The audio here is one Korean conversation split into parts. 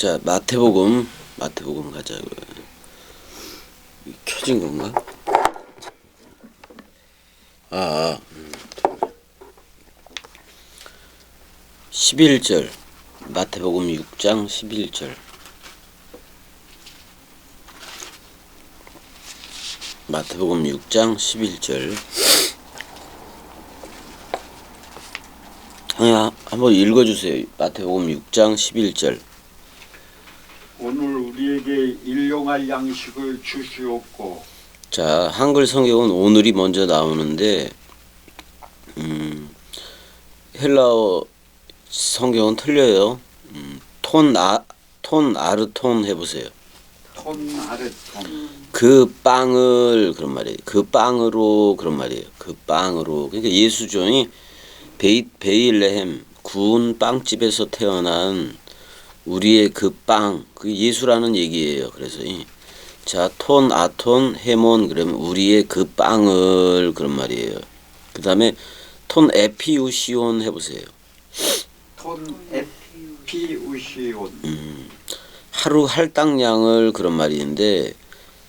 자, 마태복음 가자고요. 켜진 건가? 11절. 마태복음 6장 11절. 마태복음 6장 11절. 한번 읽어주세요. 마태복음 6장 11절. 오늘 우리에게 일용할 양식을 주시옵고. 자, 한글 성경은 오늘이 먼저 나오는데 헬라어 성경은 틀려요. 톤 아르톤 해보세요. 톤 아르톤. 그 빵을 그런 말이에요. 그 빵으로 그런 말이에요. 그 빵으로. 그러니까 예수종이 베일레헴 구운 빵집에서 태어난 우리의 그 빵, 그 예수라는 얘기예요. 그래서 자, 톤 아톤 헤몬 그러면 우리의 그 빵을 그런 말이에요. 그 다음에 톤 에피우시온 해보세요. 톤 에피우시온. 하루 할당량을 그런 말인데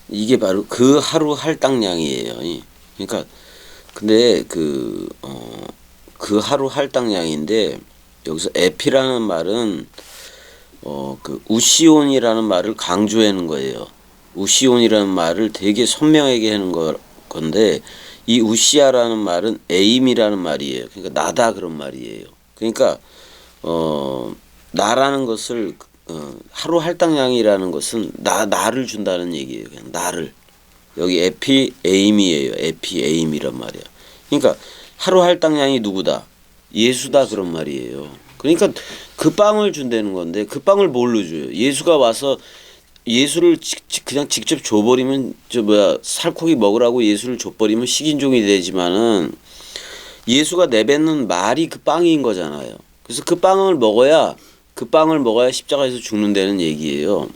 이게 바로 그 하루 할당량이에요. 그러니까 근데 그 하루 할당량인데 여기서 에피라는 말은 그 우시온이라는 말을 강조하는 거예요. 우시온이라는 말을 되게 선명하게 하는 건데 이 우시아라는 말은 에임이라는 말이에요. 그러니까 나다 그런 말이에요. 그러니까 나라는 것을 하루 할당량이라는 것은 나를 준다는 얘기예요. 그냥 나를. 여기 에피 에임이에요. 에피 에임이란 말이야. 그러니까 하루 할당량이 누구다? 예수다 그런 말이에요. 그러니까 그 빵을 준다는 건데 그 빵을 뭘로 줘요? 예수가 와서 예수를 그냥 직접 줘버리면 살코기 먹으라고 예수를 줘버리면 식인종이 되지만은 예수가 내뱉는 말이 그 빵인 거잖아요. 그래서 그 빵을 먹어야 십자가에서 죽는다는 얘기예요.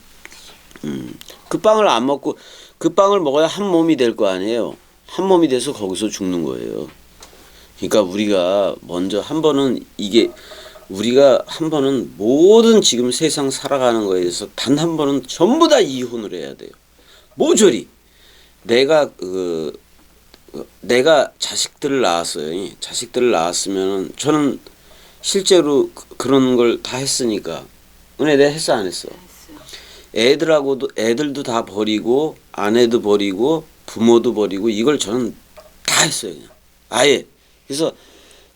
그 빵을 안 먹고 그 빵을 먹어야 한 몸이 될 거 아니에요. 한 몸이 돼서 거기서 죽는 거예요. 그러니까 우리가 먼저 우리가 한 번은 모든 지금 세상 살아가는 거에 대해서 단 한 번은 전부 다 이혼을 해야 돼요. 모조리. 내가 자식들을 낳았어요. 자식들을 낳았으면 저는 실제로 그런 걸 다 했으니까. 은혜 내가 했어 안 했어? 애들도 다 버리고 아내도 버리고 부모도 버리고 이걸 저는 다 했어요. 그냥. 아예. 그래서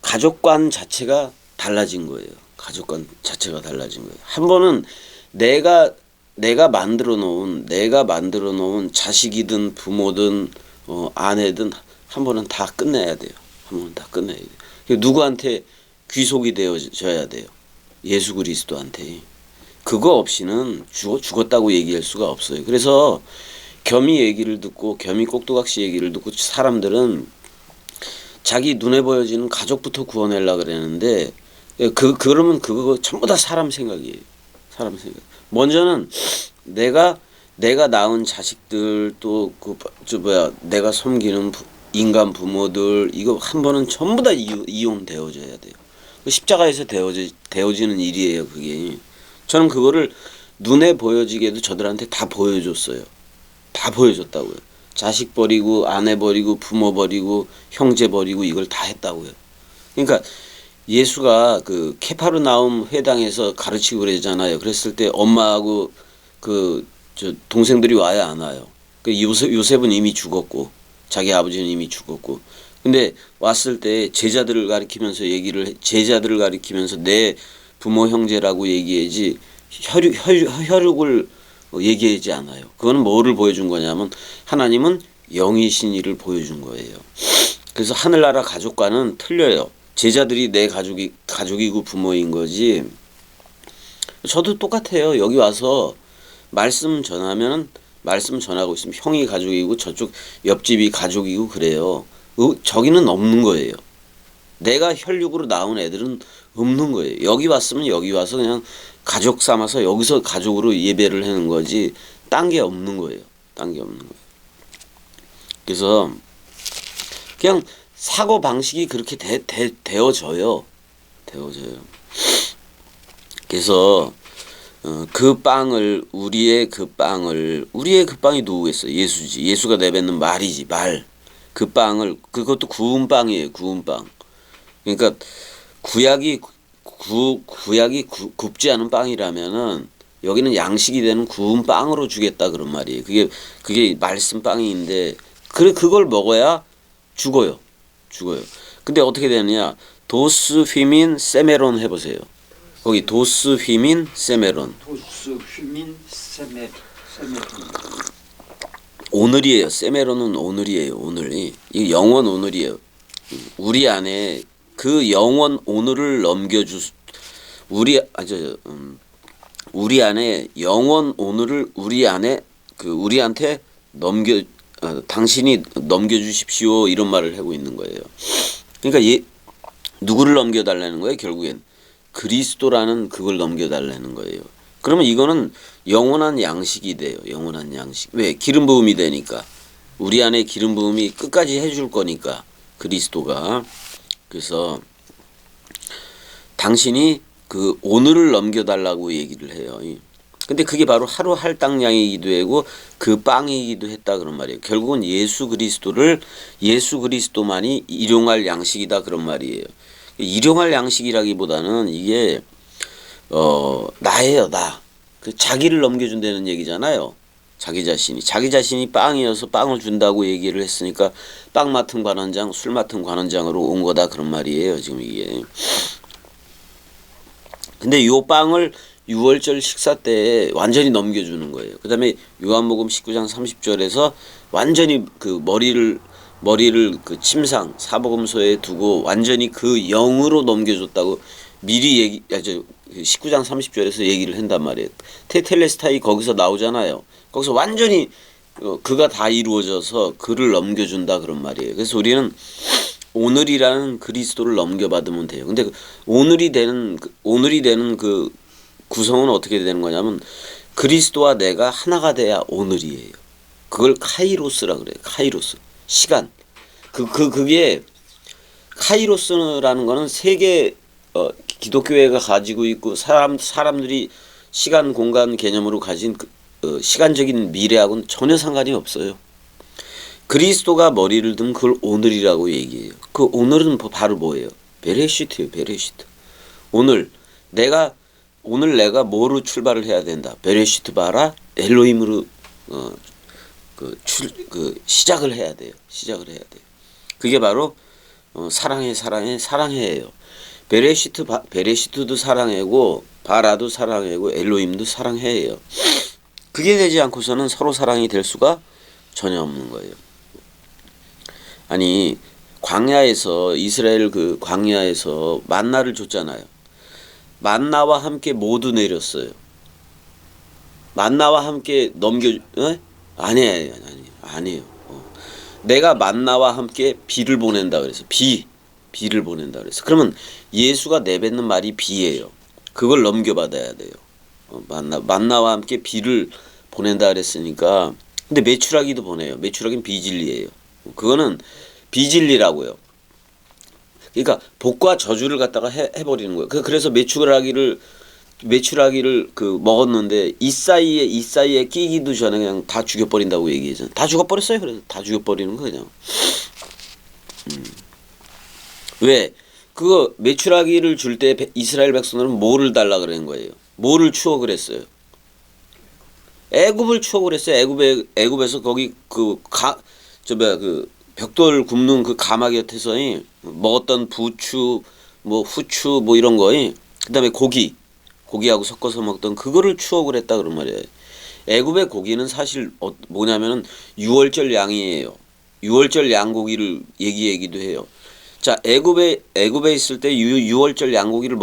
가족관 자체가 달라진 거예요. 가족관 자체가 달라진 거예요. 한 번은 내가 만들어 놓은 자식이든 부모든 아내든 한 번은 다 끝내야 돼요. 한 번은 다 끝내야 돼요. 누구한테 귀속이 되어져야 돼요. 예수 그리스도한테. 그거 없이는 죽었다고 얘기할 수가 없어요. 그래서 겸이 얘기를 듣고 겸이 꼭두각시 얘기를 듣고 사람들은 자기 눈에 보여지는 가족부터 구원하려고 그러는데 그러면 그거 전부 다 사람 생각이에요. 사람 생각. 먼저는 내가 낳은 자식들 또 내가 섬기는 인간 부모들 이거 한 번은 전부 다 이용되어져야 돼요. 십자가에서 되어지는 일이에요. 그게. 저는 그거를 눈에 보여지게도 저들한테 다 보여줬어요. 다 보여줬다고요. 자식 버리고 아내 버리고 부모 버리고 형제 버리고 이걸 다 했다고요. 그러니까 예수가 그 케파르나움 회당에서 가르치고 그러잖아요. 그랬을 때 엄마하고 동생들이 와야 안 와요. 요셉은 이미 죽었고 자기 아버지는 이미 죽었고. 근데 왔을 때 제자들을 가리키면서 내 부모 형제라고 얘기하지 혈육을 얘기하지 않아요. 그거는 뭐를 보여준 거냐면 하나님은 영이신 이를 보여준 거예요. 그래서 하늘나라 가족과는 틀려요. 제자들이 내 가족이고 부모인 거지. 저도 똑같아요. 여기 와서 말씀 전하고 있으면 형이 가족이고 저쪽 옆집이 가족이고 그래요. 저기는 없는 거예요. 내가 혈육으로 낳은 애들은 없는 거예요. 여기 왔으면 여기 와서 그냥 가족 삼아서 여기서 가족으로 예배를 하는 거지 딴 게 없는 거예요. 딴 게 없는 거예요. 그래서 그냥 사고 방식이 그렇게 되어져요. 그래서 그 빵을 우리의 그 빵이 누구겠어? 예수지. 예수가 내뱉는 말이지 말. 그 빵을 그것도 구운 빵이에요. 구운 빵. 그러니까 구약이 굽지 않은 빵이라면은 여기는 양식이 되는 구운 빵으로 주겠다 그런 말이에요. 그게 말씀 빵인데 그걸 먹어야 죽어요. 근데 어떻게 되느냐? 도스 휘민 세메론 해보세요. 거기 도스 휘민 세메론. 도스 휘민 세메론. 오늘이에요. 세메론은 오늘이에요. 오늘이. 이 영원 오늘이에요. 우리 안에 그 영원 오늘을 우리 안에 영원 오늘을 우리한테 당신이 넘겨주십시오 이런 말을 하고 있는 거예요. 그러니까 누구를 넘겨달라는 거예요? 결국엔 그리스도라는 그걸 넘겨달라는 거예요. 그러면 이거는 영원한 양식이 돼요. 영원한 양식. 왜? 기름 부음이 되니까. 우리 안에 기름 부음이 끝까지 해줄 거니까 그리스도가. 그래서 당신이 그 오늘을 넘겨달라고 얘기를 해요. 근데 그게 바로 하루 할당량이기도 하고 그 빵이기도 했다 그런 말이에요. 결국은 예수 그리스도만이 일용할 양식이다 그런 말이에요. 일용할 양식이라기보다는 이게 나예요, 나. 그 자기를 넘겨준다는 얘기잖아요. 자기 자신이 빵이어서 빵을 준다고 얘기를 했으니까 빵 맡은 관원장, 술 맡은 관원장으로 온 거다 그런 말이에요. 지금 이게. 근데 요 빵을 6월절 식사 때 완전히 넘겨주는 거예요. 그 다음에 요한복음 19장 30절에서 완전히 그 머리를 그 침상 사복음소에 두고 완전히 그 영으로 넘겨줬다고 미리 19장 30절에서 얘기를 한단 말이에요. 테텔레스타이 거기서 나오잖아요. 거기서 완전히 그가 다 이루어져서 그를 넘겨준다 그런 말이에요. 그래서 우리는 오늘이라는 그리스도를 넘겨받으면 돼요. 근데 오늘이 되는 그 구성은 어떻게 되는 거냐면 그리스도와 내가 하나가 돼야 오늘이에요. 그걸 카이로스라 그래요. 카이로스. 시간. 그게 카이로스라는 거는 세계 기독교회가 가지고 있고 사람들이 시간 공간 개념으로 가진 시간적인 미래하고는 전혀 상관이 없어요. 그리스도가 머리를 든 그걸 오늘이라고 얘기해요. 그 오늘은 바로 뭐예요? 베레시트예요. 베레시트. 오늘 내가 뭐로 출발을 해야 된다. 베레시트 바라 엘로힘으로 시작을 해야 돼요. 그게 바로 사랑해예요. 베레시트도 사랑해고 바라도 사랑해고 엘로힘도 사랑해예요. 그게 되지 않고서는 서로 사랑이 될 수가 전혀 없는 거예요. 아니 광야에서 이스라엘 그 광야에서 만나를 줬잖아요. 만나와 함께 모두 내렸어요. 만나와 함께 아니에요. 내가 만나와 함께 비를 보낸다 그래서 비를 보낸다 그래서 그러면 예수가 내뱉는 말이 비예요. 그걸 넘겨받아야 돼요. 만나와 함께 비를 보낸다 그랬으니까 근데 메추라기도 보내요. 메추라기는 비진리예요. 그거는 비진리라고요. 그러니까 복과 저주를 갖다가 해버리는 거예요. 그래서 메추라기를 먹었는데 이 사이에 끼기도 전에 그냥 다 죽여버린다고 얘기했잖아요. 다 죽어버렸어요. 그래서 다 죽여버리는 거 그냥. 왜? 그거 메추라기를 줄 때 이스라엘 백성들은 뭐를 달라 그런 거예요? 뭐를 추억을 했어요? 애굽을 추억을 했어요. 애굽에서 거기 그 벽돌 굽는 그 가마 곁에서 먹었던 부추, 후추 이런 거, 그다음에 고기하고 섞어서 먹던 그거를 추억을 했다 그런 말이에요. 애굽의 고기는 사실 뭐냐면은 6월절 양이에요. 6월절 양고기를 얘기하기도 해요. 자, 애굽에 있을 때 6월절 양고기를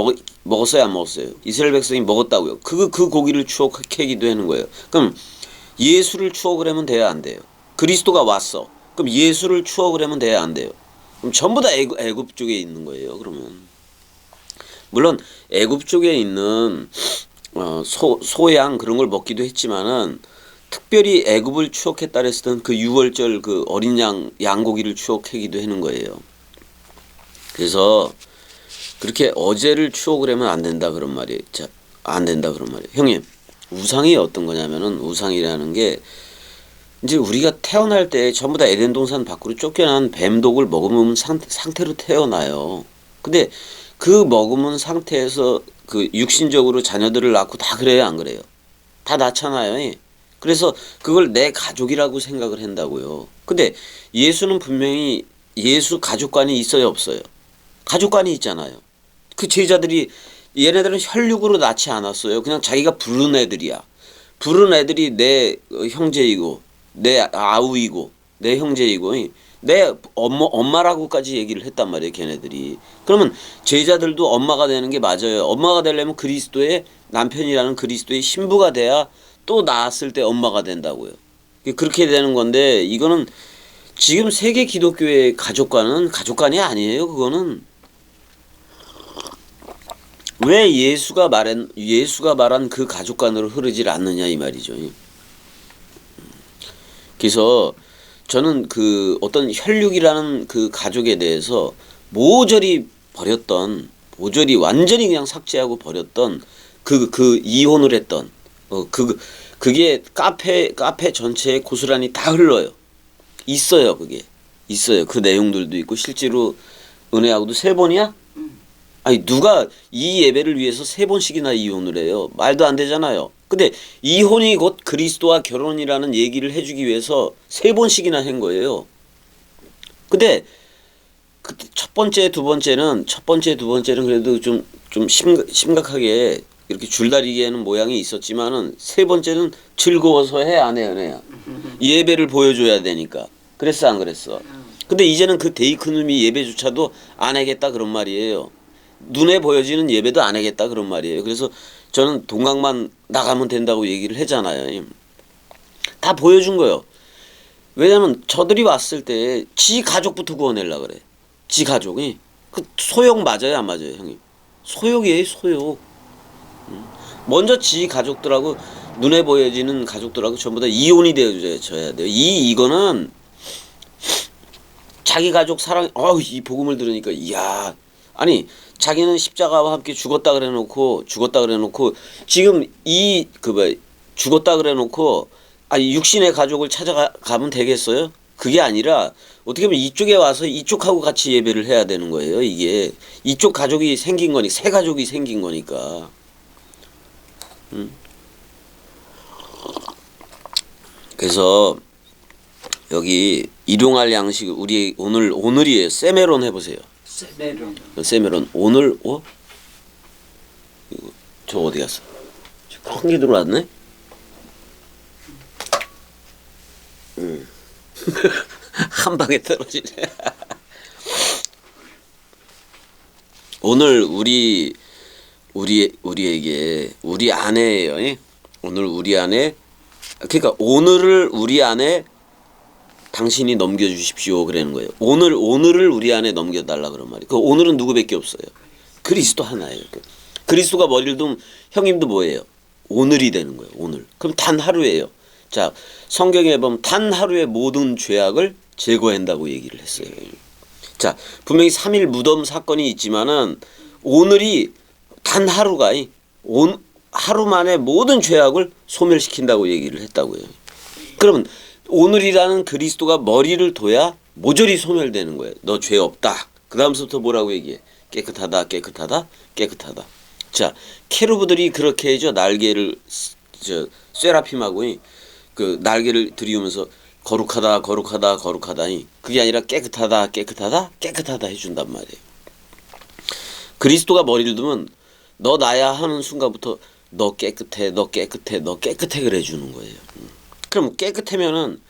먹었어요, 안 먹었어요? 이스라엘 백성이 먹었다고요. 그 고기를 추억하기도 하는 거예요. 그럼 예수를 추억을 하면 돼야 안 돼요? 그리스도가 왔어. 그럼 예수를 추억을 하면 돼야 안 돼요? 그럼 전부 다 애굽 쪽에 있는 거예요. 그러면 물론 애굽 쪽에 있는 소양 그런 걸 먹기도 했지만은 특별히 애굽을 추억했다 그랬을 때는 그 6월절 그 어린 양고기를 추억하기도 하는 거예요. 그래서 그렇게 어제를 추억을 하면 안 된다 그런 말이에요. 안 된다 그런 말이에요. 형님. 우상이 어떤 거냐면은 우상이라는 게 이제 우리가 태어날 때 전부 다 에덴 동산 밖으로 쫓겨난 뱀독을 먹으면 상태로 태어나요. 근데 그 먹으면 상태에서 그 육신적으로 자녀들을 낳고 다 그래요, 안 그래요? 다 낳잖아요. 예. 그래서 그걸 내 가족이라고 생각을 한다고요. 근데 예수는 분명히 예수 가족관이 있어요, 없어요? 가족관이 있잖아요. 그 제자들이 얘네들은 혈육으로 낳지 않았어요. 그냥 자기가 부른 애들이야. 부른 애들이 내 형제이고 내 아우이고 내 형제이고 내 엄마라고까지 얘기를 했단 말이에요. 걔네들이. 그러면 제자들도 엄마가 되는 게 맞아요. 엄마가 되려면 그리스도의 남편이라는 그리스도의 신부가 돼야 또 낳았을 때 엄마가 된다고요. 그렇게 되는 건데 이거는 지금 세계 기독교의 가족관은 가족관이 아니에요. 그거는 왜 예수가 말한 그 가족관으로 흐르질 않느냐 이 말이죠. 그래서 저는 그 어떤 혈육이라는 그 가족에 대해서 모조리 완전히 그냥 삭제하고 버렸던 그 이혼을 했던 그게 카페 전체에 고스란히 다 흘러요. 있어요. 그게 있어요. 그 내용들도 있고 실제로 은혜하고도 3번이야? 아니 누가 이 예배를 위해서 3번씩이나 이혼을 해요. 말도 안 되잖아요. 근데 이혼이 곧 그리스도와 결혼이라는 얘기를 해주기 위해서 3번씩이나 한 거예요. 근데 그 첫 번째, 두 번째는 그래도 좀 심각하게 이렇게 줄다리기에는 모양이 있었지만은 3번째는 즐거워서 해, 안 해, 은혜야? 예배를 보여줘야 되니까. 그랬어, 안 그랬어? 근데 이제는 그 데이크눔이 예배조차도 안 하겠다 그런 말이에요. 눈에 보여지는 예배도 안 하겠다 그런 말이에요. 그래서 저는 동강만 나가면 된다고 얘기를 하잖아요. 다 보여준 거예요. 왜냐면 저들이 왔을 때 지 가족부터 구원하려고 그래. 지 가족이. 그 소욕 맞아요, 안 맞아요, 형님? 소욕이에요, 소욕. 먼저 지 가족들하고 눈에 보여지는 가족들하고 전부 다 이혼이 되어져야 돼요. 이거는 자기 가족 사랑, 이 복음을 들으니까, 이야. 아니, 자기는 십자가와 함께 죽었다 그래 놓고, 지금 죽었다 그래 놓고, 육신의 가족을 찾아가면 되겠어요? 그게 아니라, 어떻게 보면 이쪽에 와서 이쪽하고 같이 예배를 해야 되는 거예요, 이게. 이쪽 가족이 생긴 거니까, 새 가족이 생긴 거니까. 그래서, 여기, 일용할 양식, 우리 오늘이에요. 세메론 해보세요. 세메론 오늘 저 어디 갔어? 큰 게 들어왔네. 한 방에 떨어지네. 오늘 우리에게 우리 아내예요. 오늘 우리 아내. 그러니까 오늘을 우리 아내 당신이 넘겨주십시오 그러는 거예요. 오늘을 우리 안에 넘겨달라 그런 말이에요. 그 오늘은 누구밖에 없어요. 그리스도 하나예요. 그리스도가 머리를 두면 형님도 뭐예요? 오늘이 되는 거예요. 오늘. 그럼 단 하루예요. 자, 성경에 보면 단 하루의 모든 죄악을 제거한다고 얘기를 했어요. 자, 분명히 3일 무덤 사건이 있지만은 오늘이 단 하루가 하루 만에 모든 죄악을 소멸시킨다고 얘기를 했다고요. 그러면 오늘이라는 그리스도가 머리를 둬야 모조리 소멸되는 거예요. 너 죄 없다. 그 다음부터 뭐라고 얘기해? 깨끗하다. 자, 케루브들이 그렇게 해줘. 날개를 세라핌하고 그 날개를 들이우면서 거룩하다. 그게 아니라 깨끗하다 해준단 말이에요. 그리스도가 머리를 두면 너 나야 하는 순간부터 너 깨끗해 그래 주는 거예요. 그럼 깨끗하면은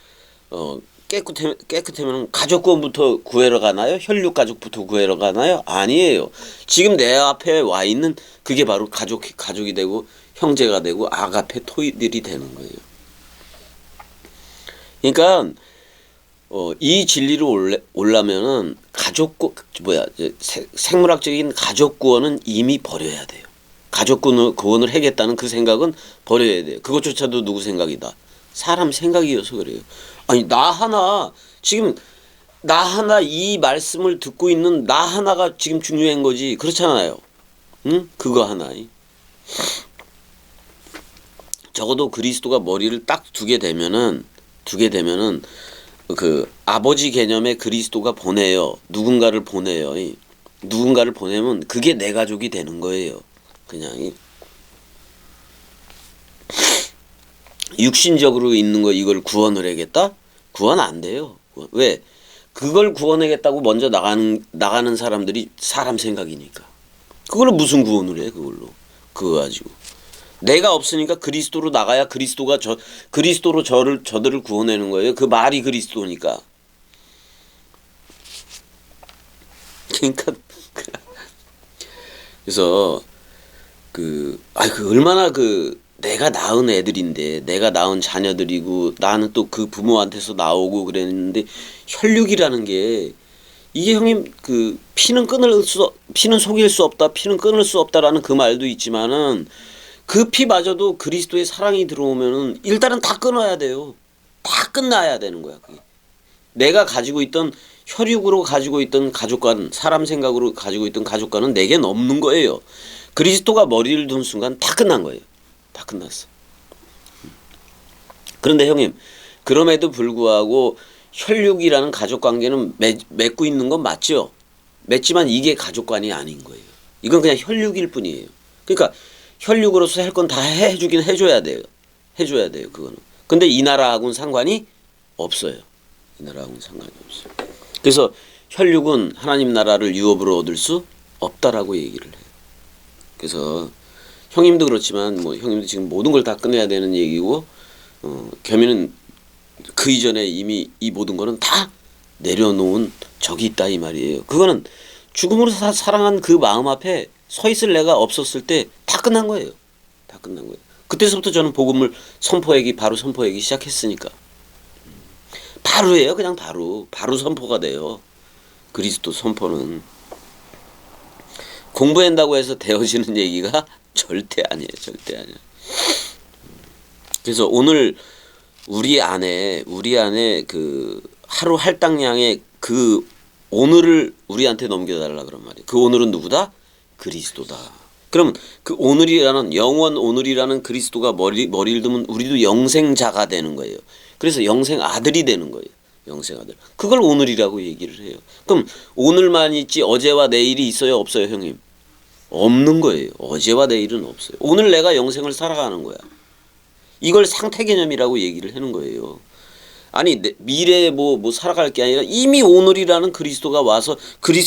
가족구원부터 구해러 가나요? 혈육 가족부터 구해러 가나요? 아니에요. 지금 내 앞에 와 있는 그게 바로 가족이 되고 형제가 되고 아가페 토이들이 되는 거예요. 그러니까 이 진리로 올라면은 생물학적인 가족구원은 이미 버려야 돼요. 가족구원을 하겠다는 그 생각은 버려야 돼요. 그것조차도 누구 생각이다? 사람 생각이어서 그래요. 아니 나 하나 이 말씀을 듣고 있는 나 하나가 지금 중요한 거지. 그렇잖아요. 응? 그거 하나. 적어도 그리스도가 머리를 딱 두게 되면은 그 아버지 개념의 그리스도가 보내요. 누군가를 보내요. 누군가를 보내면 그게 내 가족이 되는 거예요. 그냥 육신적으로 있는 거 이걸 구원을 하겠다? 구원 안 돼요. 왜? 그걸 구원하겠다고 먼저 나가는 사람들이 사람 생각이니까. 그걸로 무슨 구원을 해? 그거 가지고. 내가 없으니까 그리스도로 나가야 그리스도로 저들을 구원하는 거예요. 그 말이 그리스도니까. 그러니까 그래서 그 얼마나 내가 낳은 애들인데, 내가 낳은 자녀들이고, 나는 또 그 부모한테서 나오고 그랬는데, 혈육이라는 게, 이게 형님, 피는 속일 수 없다, 피는 끊을 수 없다라는 그 말도 있지만은, 그 피마저도 그리스도의 사랑이 들어오면은, 일단은 다 끊어야 돼요. 다 끝나야 되는 거야, 그게. 내가 가지고 있던, 혈육으로 가지고 있던 가족관, 사람 생각으로 가지고 있던 가족관은 내겐 없는 거예요. 그리스도가 머리를 둔 순간 다 끝난 거예요. 다 끝났어. 그런데 형님, 그럼에도 불구하고 혈육이라는 가족관계는 맺고 있는 건 맞죠? 맺지만 이게 가족관이 아닌 거예요. 이건 그냥 혈육일 뿐이에요. 그러니까 혈육으로서 할 건 다 해주긴 해줘야 돼요. 해줘야 돼요, 그거는. 근데 이 나라하고는 상관이 없어요. 이 나라하고는 상관이 없어요. 그래서 혈육은 하나님 나라를 유업으로 얻을 수 없다라고 얘기를 해요. 그래서 형님도 그렇지만 형님도 지금 모든 걸 다 끝내야 되는 얘기고, 겸이는 그 이전에 이미 이 모든 거는 다 내려놓은 적이 있다 이 말이에요. 그거는 죽음으로 사랑한 그 마음 앞에 서 있을 내가 없었을 때 다 끝난 거예요. 다 끝난 거예요. 그때서부터 저는 복음을 바로 선포하기 시작했으니까. 바로 해요. 그냥 바로 선포가 돼요. 그리스도 선포는. 공부한다고 해서 되어지는 얘기가 절대 아니에요. 절대 아니에요. 그래서 오늘 우리 안에 그 하루 할당량의 그 오늘을 우리한테 넘겨달라 그런 말이에요. 그 오늘은 누구다? 그리스도다. 그러면 그 오늘이라는 영원 오늘이라는 그리스도가 머리를 두면 우리도 영생자가 되는 거예요. 그래서 영생 아들이 되는 거예요. 영생 아들. 그걸 오늘이라고 얘기를 해요. 그럼 오늘만 있지 어제와 내일이 있어요? 없어요, 형님? 없는 거예요. 어제와 내일은 없어요. 오늘 내가 영생을 살아가는 거야. 이걸 상태 개념이라고 얘기를 하는 거예요. 아니 미래에 뭐 살아갈 게 아니라 이미 오늘이라는 그리스도가 와서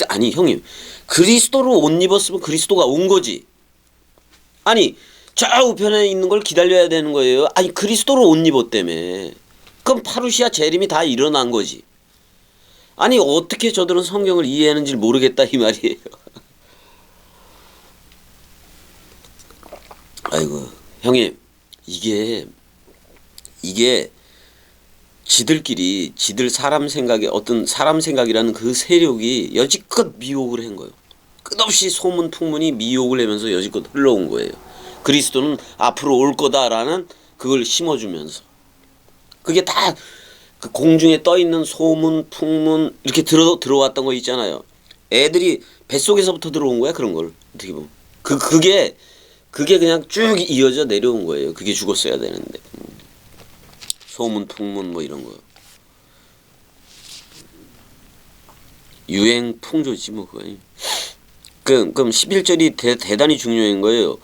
아니 형님, 그리스도로 옷 입었으면 그리스도가 온 거지. 아니 좌우편에 있는 걸 기다려야 되는 거예요. 아니 그리스도로 옷 입었다며. 그럼 파루시아 재림이 다 일어난 거지. 아니 어떻게 저들은 성경을 이해하는지 모르겠다 이 말이에요. 아이고 형님, 이게 지들 사람 생각에 어떤 사람 생각이라는 그 세력이 여지껏 미혹을 한 거예요. 끝없이 소문 풍문이 미혹을 하면서 여지껏 흘러온 거예요. 그리스도는 앞으로 올 거다라는 그걸 심어주면서 그게 다 그 공중에 떠 있는 소문 풍문 이렇게 들어왔던 거 있잖아요. 애들이 뱃속에서부터 들어온 거야. 그런 걸 어떻게 보면 그게 그냥 쭉 이어져 내려온 거예요. 그게 죽었어야 되는데. 소문 풍문 뭐 이런 거. 유행 풍조지 뭐 그거. 그럼 11절이 대단히 중요한 거예요.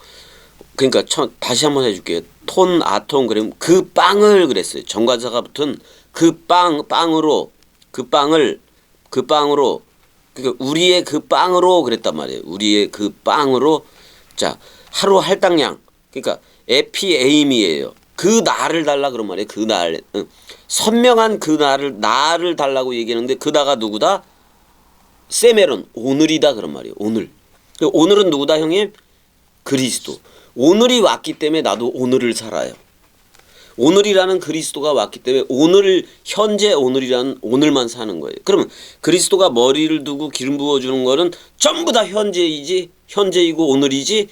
그러니까 다시 한번 해줄게요. 톤, 아톤 그러면 그 빵을 그랬어요. 정관사가 붙은 그 빵으로 그러니까 우리의 그 빵으로 그랬단 말이에요. 우리의 그 빵으로 자 하루 할당량 그러니까 에피에임이에요. 그 나를 달라 그런 말이에요. 그 날 선명한 그 나를 달라고 얘기하는데 그 나가 누구다? 세메론 오늘이다 그런 말이에요. 오늘은 누구다 형님? 그리스도. 오늘이 왔기 때문에 나도 오늘을 살아요. 오늘이라는 그리스도가 왔기 때문에 현재 오늘이라는 오늘만 사는 거예요. 그러면 그리스도가 머리를 두고 기름 부어주는 거는 전부 다 현재이고 오늘이지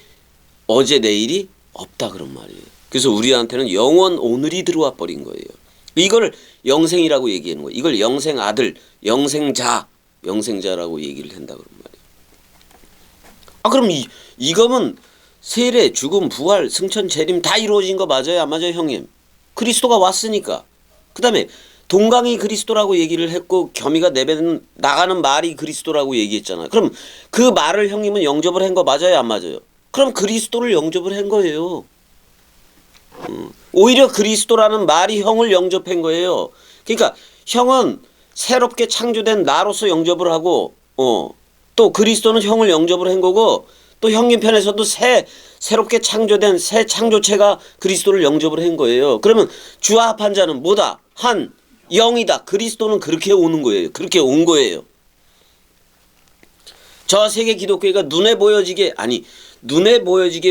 어제 내일이 없다 그런 말이에요. 그래서 우리한테는 영원 오늘이 들어와 버린 거예요. 이걸 영생이라고 얘기하는 거예요. 이걸 영생 아들, 영생자라고 얘기를 한다 그런 말이에요. 그럼 이거면 세례, 죽음, 부활, 승천, 재림 다 이루어진 거 맞아요? 안 맞아요, 형님? 그리스도가 왔으니까. 그 다음에 동강이 그리스도라고 얘기를 했고 겸이가 내뱉는 나가는 말이 그리스도라고 얘기했잖아요. 그럼 그 말을 형님은 영접을 한 거 맞아요? 안 맞아요? 그럼 그리스도를 영접을 한 거예요. 오히려 그리스도라는 말이 형을 영접한 거예요. 그러니까 형은 새롭게 창조된 나로서 영접을 하고 또 그리스도는 형을 영접을 한 거고 또 형님 편에서도 새롭게 창조된 새 창조체가 그리스도를 영접을 한 거예요. 그러면 주와 합한 자는 뭐다? 한 영이다. 그리스도는 그렇게 오는 거예요. 그렇게 온 거예요. 저 세계 기독교회가 눈에 보여지게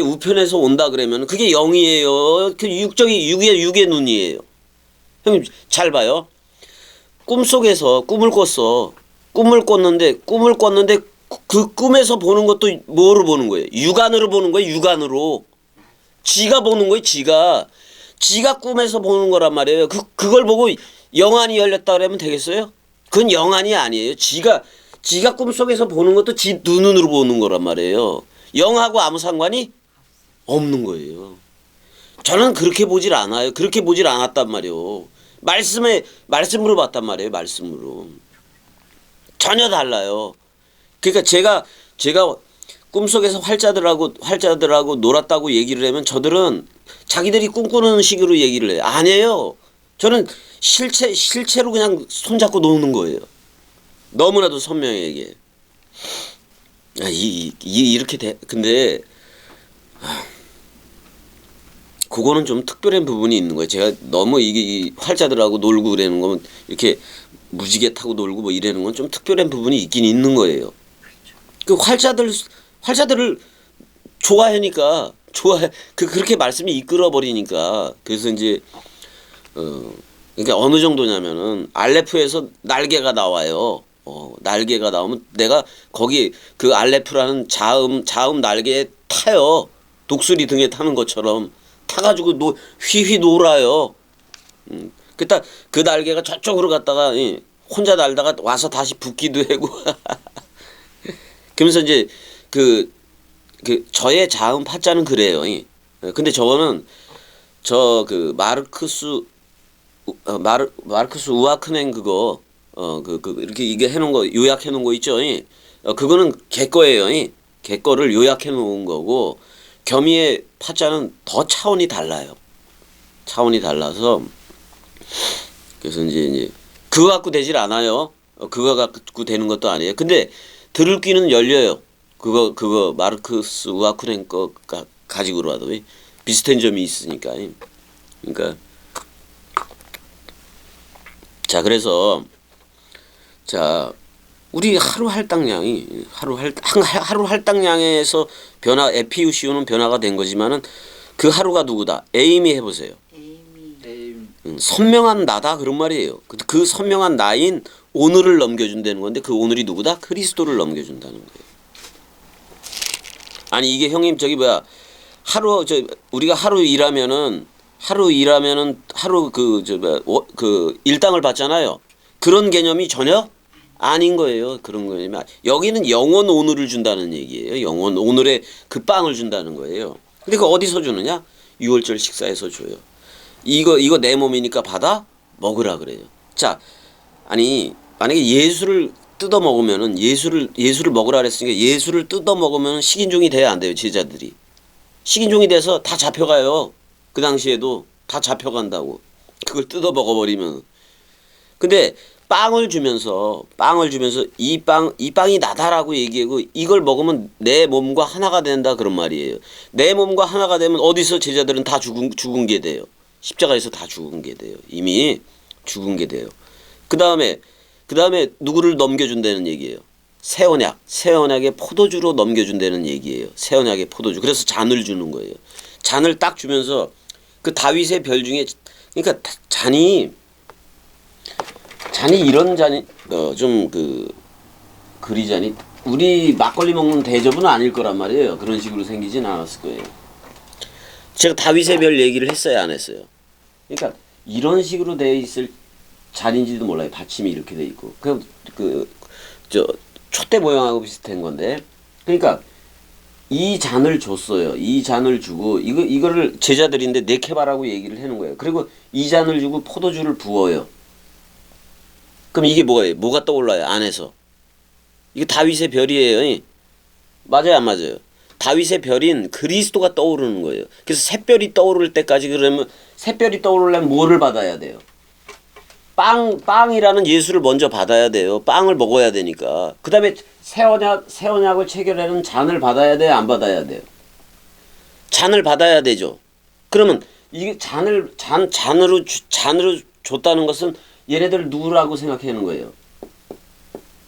우편에서 온다 그러면 그게 영이에요. 그 육의 눈이에요. 형님 잘 봐요. 꿈속에서 꿈을 꿨어. 꿈을 꿨는데 그 꿈에서 보는 것도 뭐로 보는 거예요? 육안으로 보는 거예요. 육안으로. 지가 보는 거예요. 지가 꿈에서 보는 거란 말이에요. 그걸 보고 영안이 열렸다 그러면 되겠어요? 그건 영안이 아니에요. 지가 꿈속에서 보는 것도 지 눈으로 보는 거란 말이에요. 영하고 아무 상관이 없는 거예요. 저는 그렇게 보질 않아요. 그렇게 보질 않았단 말이에요. 말씀으로 봤단 말이에요. 말씀으로. 전혀 달라요. 그러니까 제가 꿈속에서 활자들하고 놀았다고 얘기를 하면 저들은 자기들이 꿈꾸는 식으로 얘기를 해요. 아니에요. 저는 실체로 그냥 손잡고 노는 거예요. 너무나도 선명하게. 이렇게 돼. 근데 그거는 좀 특별한 부분이 있는 거예요. 제가 너무 이 활자들하고 놀고 그러는 거면 이렇게 무지개 타고 놀고 뭐 이러는 건 좀 특별한 부분이 있긴 있는 거예요. 그 활자들을 좋아하니까 그렇게 말씀이 이끌어 버리니까 그래서 이제 그러니까 어느 정도냐면은 알레프에서 날개가 나와요. 날개가 나오면 내가 거기 그 알레프라는 자음 날개에 타요. 독수리 등에 타는 것처럼 타가지고 휘휘 놀아요. 그딱 그 날개가 저쪽으로 갔다가 혼자 날다가 와서 다시 붙기도 하고. 그러면서 이제 그 저의 자음 파자는 그래요. 근데 저거는 그 마르크스 우아크넨 그거 이렇게 이게 해놓은 거 요약해 놓은 거 있죠. 그거는 걔 거예요. 걔 거를 요약해 놓은 거고 겸이의 파자는 더 차원이 달라요. 차원이 달라서 그래서 이제 그거 갖고 되질 않아요. 그거 갖고 되는 것도 아니에요. 근데 들을 귀는 열려요. 그거 마르크스 우아크넨 거 가지고라도 비슷한 점이 있으니까. 그러니까 자 그래서 자 우리 하루 할당량에서 에피우시오는 변화가 된 거지만은 그 하루가 누구다? 에이미 해보세요. 선명한 나다 그런 말이에요. 그 선명한 나인 오늘을 넘겨준다는 건데 그 오늘이 누구다? 그리스도를 넘겨준다는 거예요. 아니 이게 형님 우리가 하루 일하면은 그 일당을 받잖아요. 그런 개념이 전혀 아닌 거예요. 그런 개념이 여기는 영원 오늘을 준다는 얘기예요. 영원 오늘의 그 빵을 준다는 거예요. 근데 그 어디서 주느냐? 유월절 식사에서 줘요. 이거 내 몸이니까 받아 먹으라 그래요. 자, 아니 만약에 예수를 뜯어 먹으면은 예수를 먹으라 그랬으니까 예수를 뜯어 먹으면 식인종이 돼야 안 돼요. 제자들이 식인종이 돼서 다 잡혀가요. 그 당시에도 다 잡혀간다고. 그걸 뜯어 먹어버리면. 근데 빵을 주면서 이 빵이 나다라고 얘기하고 이걸 먹으면 내 몸과 하나가 된다 그런 말이에요. 내 몸과 하나가 되면 어디서 제자들은 다 죽은 게 돼요. 십자가에서 다 죽은 게 돼요. 이미 죽은 게 돼요. 그 다음에 누구를 넘겨준다는 얘기예요. 새 언약의 포도주로 넘겨준다는 얘기예요. 새 언약의 포도주. 그래서 잔을 주는 거예요. 잔을 딱 주면서 그 다윗의 별 중에 그러니까 잔이 이런 잔이 좀 그리잔이 우리 막걸리 먹는 대접은 아닐 거란 말이에요. 그런 식으로 생기진 않았을 거예요. 제가 다윗의 별 얘기를 했어요, 안 했어요? 그러니까 이런 식으로 돼 있을 잔인지도 몰라요. 받침이 이렇게 돼 있고 촛대 모양하고 비슷한 건데 그러니까 이 잔을 줬어요. 이 잔을 주고 이거를 제자들인데 네케바라고 얘기를 하는 거예요. 그리고 이 잔을 주고 포도주를 부어요. 그럼 이게 뭐예요? 뭐가 떠올라요? 안에서. 이게 다윗의 별이에요. 맞아요, 안 맞아요? 다윗의 별인 그리스도가 떠오르는 거예요. 그래서 샛별이 떠오를 때까지 그러면 샛별이 떠오르려면 뭐를 받아야 돼요? 빵이라는 예수를 먼저 받아야 돼요. 빵을 먹어야 되니까. 그 다음에 새 언약을 체결하는 잔을 받아야 돼요? 안 받아야 돼요? 잔을 받아야 되죠. 그러면 이게 잔으로 줬다는 것은 얘네들 누구라고 생각하는 거예요?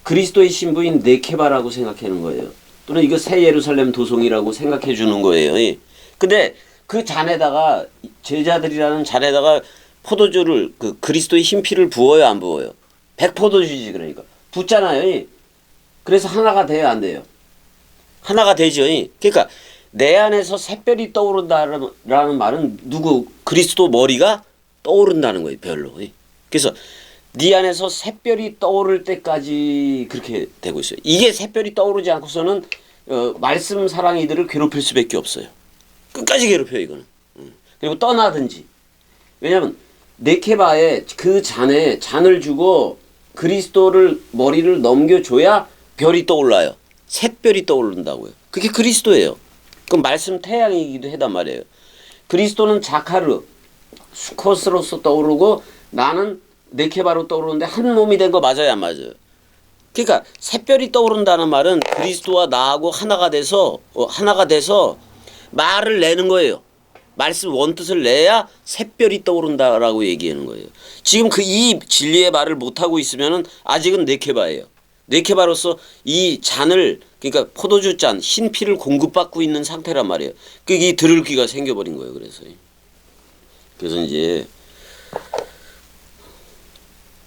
그리스도의 신부인 네케바라고 생각하는 거예요. 또는 이거 새 예루살렘 도성이라고 생각해 주는 거예요. 근데 그 잔에다가 제자들이라는 잔에다가 포도주를 그 그리스도의 흰피를 부어요, 안 부어요? 백포도주지. 그러니까 붓잖아요. 그래서 하나가 돼요, 안 돼요? 하나가 되죠. 그러니까 내 안에서 샛별이 떠오른다라는 말은 누구 그리스도 머리가 떠오른다는 거예요, 별로. 그래서 네 안에서 샛별이 떠오를 때까지 그렇게 되고 있어요. 이게 샛별이 떠오르지 않고서는 말씀 사랑이들을 괴롭힐 수밖에 없어요. 끝까지 괴롭혀요, 이거는. 그리고 떠나든지. 왜냐하면 네케바에 그 잔을 주고 그리스도를 머리를 넘겨줘야 별이 떠올라요. 샛별이 떠오른다고요. 그게 그리스도예요. 그럼 말씀 태양이기도 하단 말이에요. 그리스도는 자카르, 수코스로서 떠오르고 나는 네케바로 떠오르는데 한 몸이 된 거 맞아요, 안 맞아요? 그러니까 샛별이 떠오른다는 말은 그리스도와 나하고 하나가 돼서 말을 내는 거예요. 말씀 원뜻을 내야 샛별이 떠오른다라고 얘기하는 거예요. 지금 이 진리의 말을 못하고 있으면은 아직은 네케바예요. 네케바로서 이 잔을, 그러니까 포도주 잔, 흰 피를 공급받고 있는 상태란 말이에요. 그게 들을 귀가 생겨버린 거예요. 그래서 이제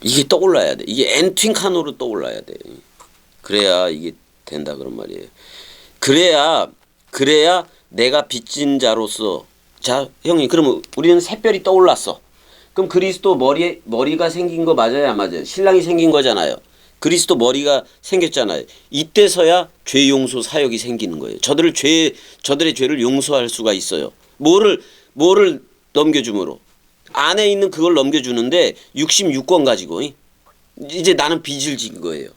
이게 떠올라야 돼. 이게 엔트윙칸으로 떠올라야 돼. 그래야 이게 된다 그런 말이에요. 그래야 내가 빚진 자로서, 자 형님, 그러면 우리는 샛별이 떠올랐어. 그럼 그리스도 머리가 생긴 거 맞아요, 안 맞아요? 신랑이 생긴 거잖아요. 그리스도 머리가 생겼잖아요. 이때서야 죄 용서 사역이 생기는 거예요. 저들의 죄를 용서할 수가 있어요. 뭐를 넘겨줌으로? 안에 있는 그걸 넘겨주는데 66권 가지고 이제 나는 빚을 진 거예요.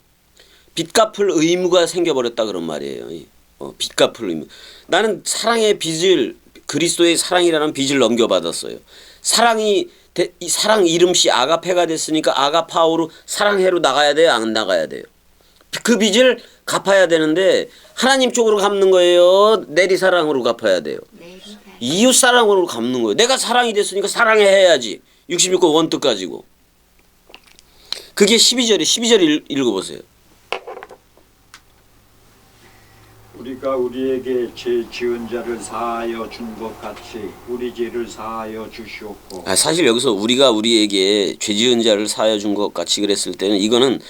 빚 갚을 의무가 생겨버렸다 그런 말이에요. 빚 갚을 의무. 나는 사랑의 빚을, 그리스도의 사랑이라는 빚을 넘겨받았어요. 이 사랑 이름씨 아가페가 됐으니까 아가파오로 사랑해로 나가야 돼요, 안 나가야 돼요? 그 빚을 갚아야 되는데 하나님 쪽으로 갚는 거예요, 내리사랑으로 갚아야 돼요? 이웃 사랑으로 갚는 거예요. 내가 사랑이 됐으니까 사랑해야지. 66권 원뜻 가지고. 그게 12절 읽어보세요. 우리가 우리에게 죄 지은 자를 사하여 준 것 같이 우리 죄를 사하여 주시옵고. 사실 여기서 우리가 우리에게 죄 지은 자를 사하여 준 것 같이 그랬을 때는 이거는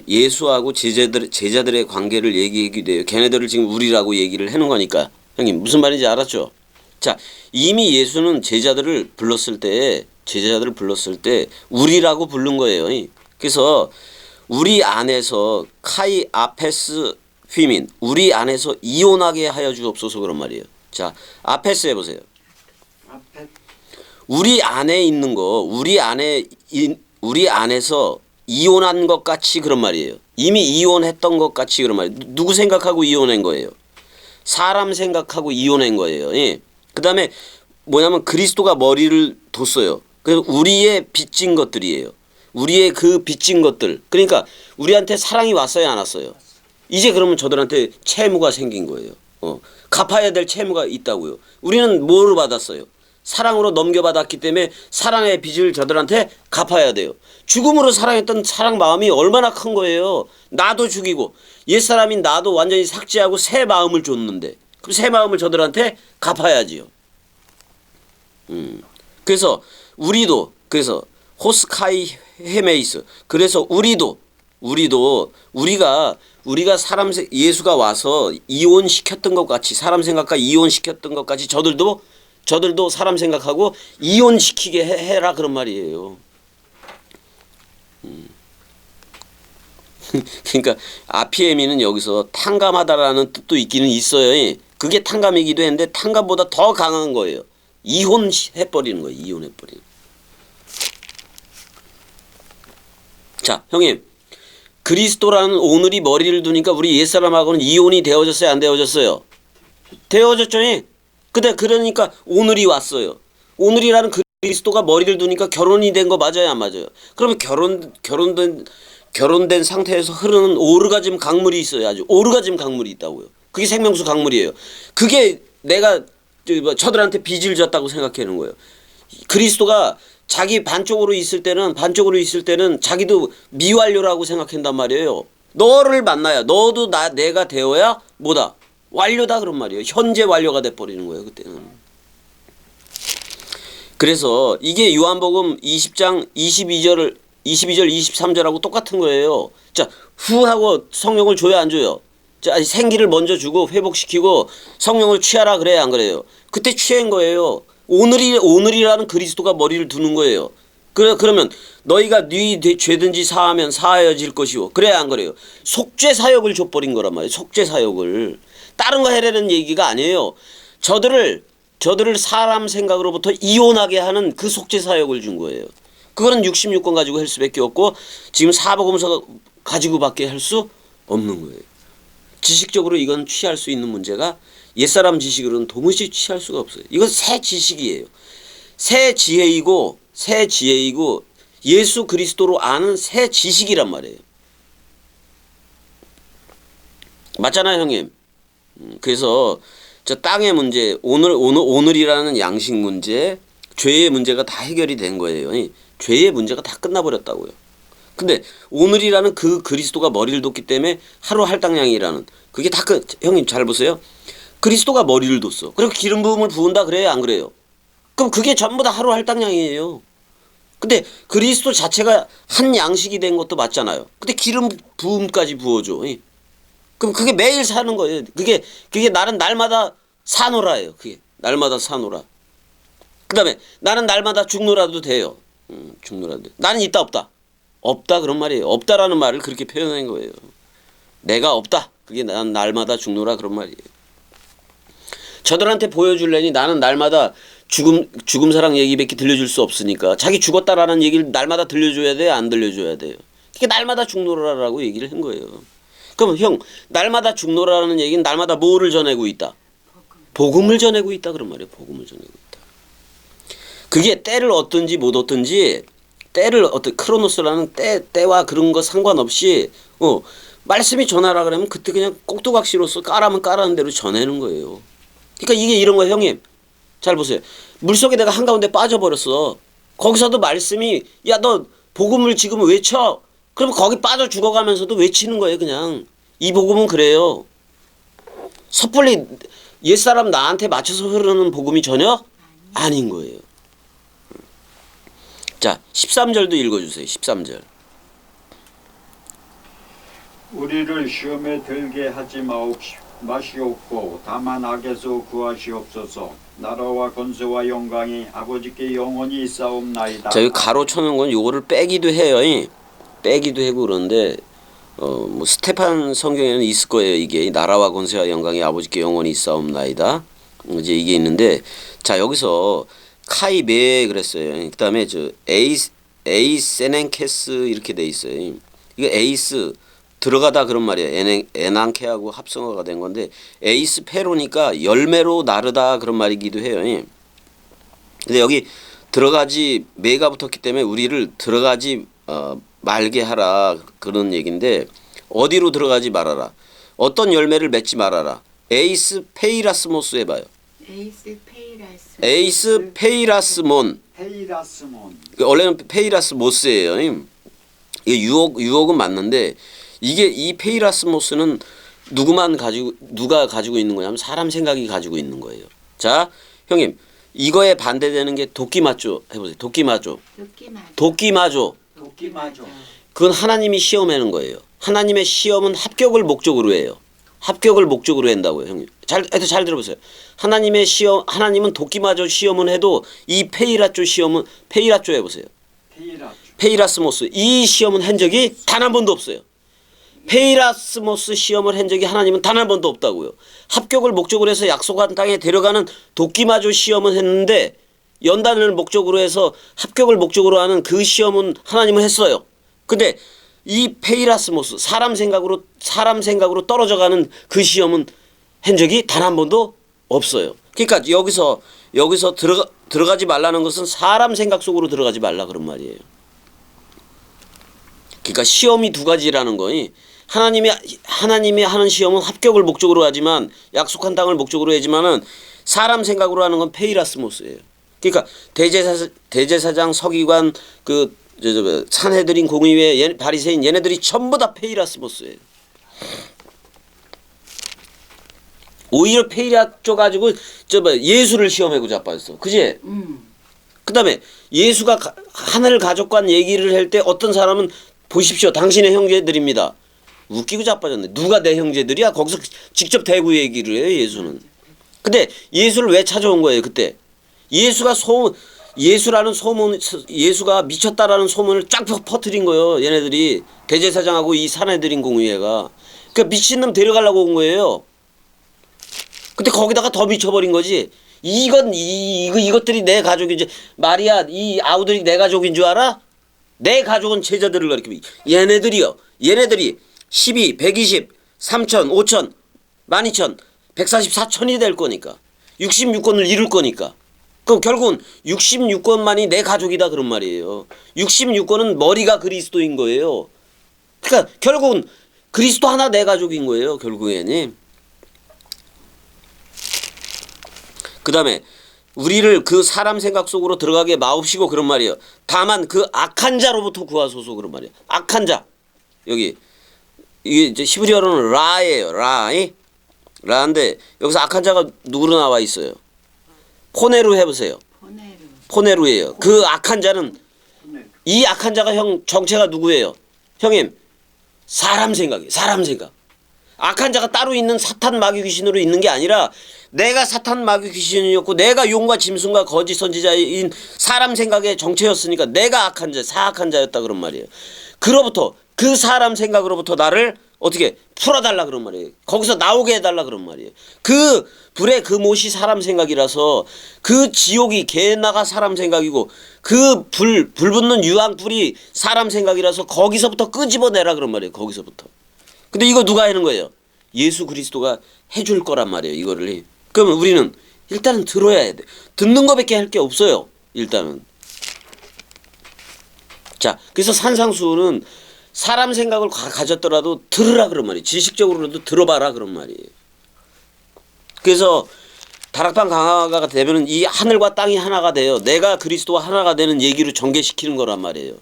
예수하고 제자들의 관계를 얘기하기도 해요. 걔네들을 지금 우리라고 얘기를 하는 거니까. 형님 무슨 말인지 알았죠? 자, 이미 예수는 제자들을 불렀을 때 우리라고 부른 거예요. 그래서 우리 안에서 카이 아페스 휘민, 우리 안에서 이혼하게 하여 주옵소서 그런 말이에요. 자, 아페스 해보세요. 우리 안에 있는 거, 우리 안에서 이혼한 것 같이 그런 말이에요. 이미 이혼했던 것 같이 그런 말이에요. 누구 생각하고 이혼한 거예요? 사람 생각하고 이혼한 거예요. 그 다음에 뭐냐면 그리스도가 머리를 뒀어요. 그래서 우리의 빚진 것들이에요. 우리의 그 빚진 것들. 그러니까 우리한테 사랑이 왔어요, 안 왔어요? 이제 그러면 저들한테 채무가 생긴 거예요. 갚아야 될 채무가 있다고요. 우리는 뭐로 받았어요? 사랑으로 넘겨받았기 때문에 사랑의 빚을 저들한테 갚아야 돼요. 죽음으로 사랑했던 사랑 마음이 얼마나 큰 거예요. 나도 죽이고 옛사람인 나도 완전히 삭제하고 새 마음을 줬는데 그럼 새 마음을 저들한테 갚아야지요. 그래서 그래서 호스카이 헤메이스, 그래서 우리가 예수가 와서 이혼시켰던 것 같이, 사람 생각과 이혼시켰던 것 같이 저들도 사람 생각하고 이혼시키게 해라 그런 말이에요. 그러니까 아피에미는 여기서 탕감하다라는 뜻도 있기는 있어요. 그게 탕감이기도 했는데 탕감보다 더 강한 거예요. 이혼해버리는 거예요. 이혼해버리는. 자, 형님. 그리스도라는 오늘이 머리를 두니까 우리 옛사람하고는 이혼이 되어졌어요? 안 되어졌어요? 되어졌죠? 근데 그러니까 오늘이 왔어요. 오늘이라는 그리스도가 머리를 두니까 결혼이 된 거 맞아요? 안 맞아요? 그러면 결혼된 상태에서 흐르는 오르가즘 강물이 있어요. 아주 오르가즘 강물이 있다고요. 그게 생명수 강물이에요. 그게 내가 저들한테 빚을 졌다고 생각하는 거예요. 그리스도가 자기 반쪽으로 있을 때는 자기도 미완료라고 생각한단 말이에요. 너를 만나야 너도 내가 되어야 뭐다? 완료다 그런 말이에요. 현재 완료가 돼버리는 거예요. 그때는. 그래서 이게 요한복음 20장 22절 23절하고 똑같은 거예요. 자, 후하고 성령을 줘야 안 줘요? 자, 생기를 먼저 주고 회복시키고 성령을 취하라 그래야 안 그래요? 그때 취한 거예요. 오늘이라는 그리스도가 머리를 두는 거예요. 그러면 너희가 네 죄든지 사하면 사하여질 것이오. 그래야 안 그래요? 속죄 사역을 줘버린 거란 말이에요. 속죄 사역을. 다른 거 해라는 얘기가 아니에요. 저들을 사람 생각으로부터 이혼하게 하는 그 속죄 사역을 준 거예요. 그거는 66권 가지고 할 수밖에 없고 지금 사복음서 가지고밖에 할 수 없는 거예요. 지식적으로 이건 취할 수 있는 문제가 옛사람 지식으로는 도무지 취할 수가 없어요. 이건 새 지식이에요. 새 지혜이고 예수 그리스도로 아는 새 지식이란 말이에요. 맞잖아요, 형님. 그래서 저 땅의 문제, 오늘이라는 양식 문제, 죄의 문제가 다 해결이 된 거예요. 죄의 문제가 다 끝나버렸다고요. 근데 오늘이라는 그 그리스도가 머리를 뒀기 때문에 하루 할당량이라는 그게 다 형님 잘 보세요. 그리스도가 머리를 뒀어. 그리고 기름 부음을 부은다 그래요? 안 그래요? 그럼 그게 전부 다 하루 할당량이에요. 근데 그리스도 자체가 한 양식이 된 것도 맞잖아요. 근데 기름 부음까지 부어줘. 그럼 그게 매일 사는 거예요. 그게 나는 날마다 사노라예요. 그게 날마다 사노라. 그다음에 나는 날마다 죽노라도 돼요. 죽노라도 돼. 나는 있다 없다. 없다 그런 말이에요. 없다라는 말을 그렇게 표현한 거예요. 내가 없다. 그게 난 날마다 죽노라 그런 말이에요. 저들한테 보여줄래니 나는 날마다 죽음 사랑 얘기밖에 들려줄 수 없으니까 자기 죽었다라는 얘기를 날마다 들려줘야 돼요? 안 들려줘야 돼요? 그게 날마다 죽노라라고 얘기를 한 거예요. 그럼 형 날마다 죽노라는 얘기는 날마다 뭐를 전하고 있다? 복음을 전하고 있다 그런 말이에요. 복음을 전하고 있다. 그게 때를 얻든지 못 얻든지 때를 크로노스라는 때와 그런 거 상관없이 말씀이 전하라 그러면 그때 그냥 꼭두각시로서 까라면 까라는 대로 전하는 거예요. 그러니까 이게 이런 거예요, 형님. 잘 보세요. 물속에 내가 한가운데 빠져버렸어. 거기서도 말씀이 야 너 복음을 지금 외쳐. 그러면 거기 빠져 죽어가면서도 외치는 거예요. 그냥 이 복음은 그래요. 섣불리 옛사람 나한테 맞춰서 흐르는 복음이 전혀 아닌 거예요. 자 13절도 읽어주세요. 13절. 우리를 시험에 들게 하지 마시옵고 다만 악에서 구하시옵소서. 나라와 권세와 영광이 아버지께 영원히 있사옵나이다. 자 여기 가로 쳐놓은 건 요거를 빼기도 해요. 빼기도 하고 그런데 뭐 스테판 성경에는 있을 거예요. 이게 나라와 권세와 영광이 아버지께 영원히 있사옵나이다. 이제 이게 있는데 자 여기서 카이메 그랬어요. 그다음에 저 에이세넨케스 이렇게 돼 있어요. 이거 에이스 들어가다 그런 말이에요. 에난케하고 합성어가 된 건데 에이스 페로니까 열매로 나르다 그런 말이기도 해요. 근데 여기 들어가지 매가 붙었기 때문에 우리를 들어가지 말게 하라 그런 얘기인데 어디로 들어가지 말아라. 어떤 열매를 맺지 말아라. 에이스 페이라스모스 해봐요. 에이스 페이라스몬. 원래는 페이라스모스예요. 이게 유혹은 맞는데 이게 이 페이라스모스는 누가 가지고 있는 거냐면 사람 생각이 가지고 있는 거예요. 자, 형님 이거에 반대되는 게 도끼마조 해보세요. 도끼마조. 그건 하나님이 시험하는 거예요. 하나님의 시험은 합격을 목적으로 해요. 합격을 목적으로 한다고요, 형님. 잘 들어보세요. 하나님은 도끼마조 시험은 해도 이 페이라조 시험은 페이라조 해보세요. 페이라스모스 이 시험은 한 적이 단 한 번도 없어요. 페이라스모스 시험을 한 적이 하나님은 단 한 번도 없다고요. 합격을 목적으로 해서 약속한 땅에 데려가는 도끼마저 시험은 했는데 연단을 목적으로 해서 합격을 목적으로 하는 그 시험은 하나님은 했어요. 근데 이 페이라스모스 사람 생각으로 떨어져가는 그 시험은 한 적이 단 한 번도 없어요. 그러니까 여기서 들어가지 말라는 것은 사람 생각 속으로 들어가지 말라 그런 말이에요. 그러니까 시험이 두 가지라는 거니 하나님이 하는 시험은 합격을 목적으로 하지만 약속한 땅을 목적으로 하지만은 사람 생각으로 하는 건 페이라스모스예요. 그러니까 대제사장 서기관 그 산헤드린 공의회 바리새인 얘네들이 전부 다 페이라스모스예요. 오히려 페이라쪽 가지고 예수를 시험하고 자빠졌어. 그지? 그다음에 예수가 하늘 가족관 얘기를 할 때 어떤 사람은 보십시오. 당신의 형제들입니다. 웃기고 자빠졌네. 누가 내 형제들이야? 거기서 직접 대고 얘기를 해요. 예수는. 근데 예수를 왜 찾아온 거예요? 그때 예수가 미쳤다라는 소문을 쫙 퍼뜨린 거예요. 얘네들이 대제사장하고 이 산헤드린 공의회가. 그러니까 미친놈 데려가려고 온 거예요. 근데 거기다가 더 미쳐버린 거지. 이것들이 내 가족이지. 마리아 이 아우들이 내 가족인 줄 알아? 내 가족은 제자들을 가리키고 얘네들이 12, 120, 3천, 5천, 12,000, 144천이 될 거니까 66권을 이룰 거니까 그럼 결국은 66권만이 내 가족이다 그런 말이에요. 66권은 머리가 그리스도인 거예요. 그러니까 결국은 그리스도 하나 내 가족인 거예요. 결국에는. 그 다음에 우리를 그 사람 생각 속으로 들어가게 마옵시고 그런 말이에요. 다만 그 악한 자로부터 구하소서 그런 말이에요. 악한 자. 여기 이게 이제 히브리어로는 라예요. 라인데 여기서 악한 자가 누구로 나와 있어요? 포네루 해보세요. 포네루예요. 그 악한 자는 이 악한 자가 정체가 누구예요? 형님 사람 생각. 악한 자가 따로 있는 사탄 마귀 귀신으로 있는 게 아니라 내가 사탄 마귀 귀신이었고 내가 용과 짐승과 거짓 선지자인 사람 생각의 정체였으니까 내가 악한 자, 사악한 자였다 그런 말이에요. 그로부터 그 사람 생각으로부터 나를 어떻게 풀어달라 그런 말이에요. 거기서 나오게 해달라 그런 말이에요. 그 불의 그 못이 사람 생각이라서 그 지옥이 개나가 사람 생각이고 그 불 붙는 유황불이 사람 생각이라서 거기서부터 끄집어내라 그런 말이에요. 거기서부터. 근데 이거 누가 하는 거예요? 예수 그리스도가 해줄 거란 말이에요. 이거를. 그러면 우리는 일단은 들어야 돼. 듣는 거밖에 할 게 없어요. 일단은. 자, 그래서 산상수훈은 사람 생각을 가졌더라도 들으라 그런 말이에요. 지식적으로라도 들어봐라 그런 말이에요. 그래서 다락방 강화가 되면은 이 하늘과 땅이 하나가 돼요. 내가 그리스도와 하나가 되는 얘기로 전개시키는 거란 말이에요.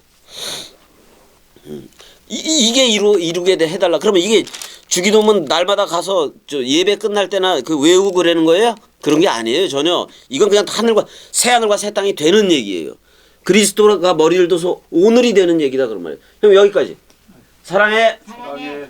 이게 이루게 해달라. 그러면 이게 주기도문 날마다 가서 예배 끝날 때나 그 외우고 그러는 거예요? 그런 게 아니에요. 전혀. 이건 그냥 새 하늘과 새 땅이 되는 얘기예요. 그리스도가 머리를 둬서 오늘이 되는 얘기다 그런 말이에요. 형 여기까지. 사랑해. 사랑해.